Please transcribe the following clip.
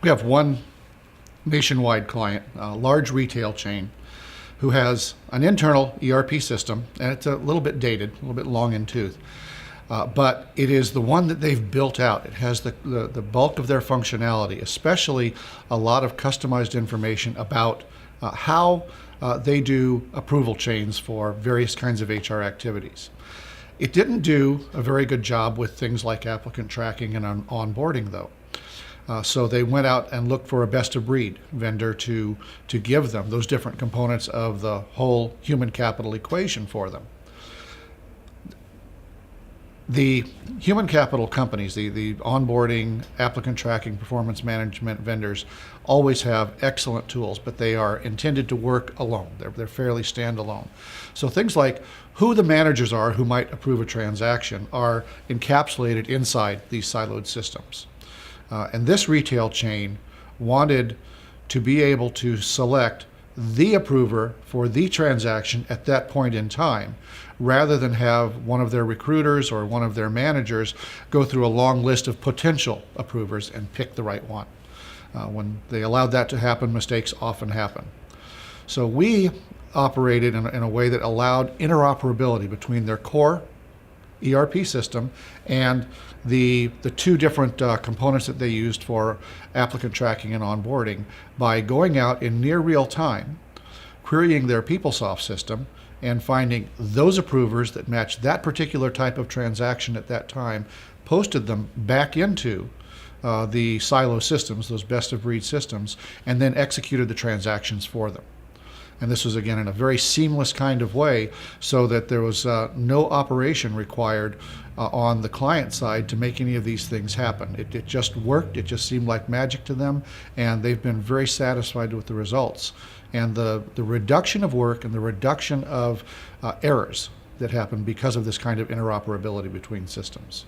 We have one nationwide client, a large retail chain, who has an internal ERP system, and it's a little bit dated, a little bit long in tooth. But it is the one that they've built out. It has the bulk of their functionality, especially a lot of customized information about how they do approval chains for various kinds of HR activities. It didn't do a very good job with things like applicant tracking and onboarding, though. So they went out and looked for a best-of-breed vendor to give them those different components of the whole human capital equation for them. The human capital companies, the onboarding, applicant tracking, performance management vendors always have excellent tools, but they are intended to work alone. They're fairly standalone. So things like who the managers are who might approve a transaction are encapsulated inside these siloed systems. And this retail chain wanted to be able to select the approver for the transaction at that point in time, rather than have one of their recruiters or one of their managers go through a long list of potential approvers and pick the right one. When they allowed that to happen, mistakes often happen. So we operated in a way that allowed interoperability between their core ERP system and the two different components that they used for applicant tracking and onboarding by going out in near real time, querying their PeopleSoft system, and finding those approvers that matched that particular type of transaction at that time, posted them back into the silo systems, those best-of-breed systems, and then executed the transactions for them. And this was, again, in a very seamless kind of way, so that there was no operation required on the client side to make any of these things happen. It just worked. It just seemed like magic to them, and they've been very satisfied with the results. And the reduction of work and the reduction of errors that happen because of this kind of interoperability between systems.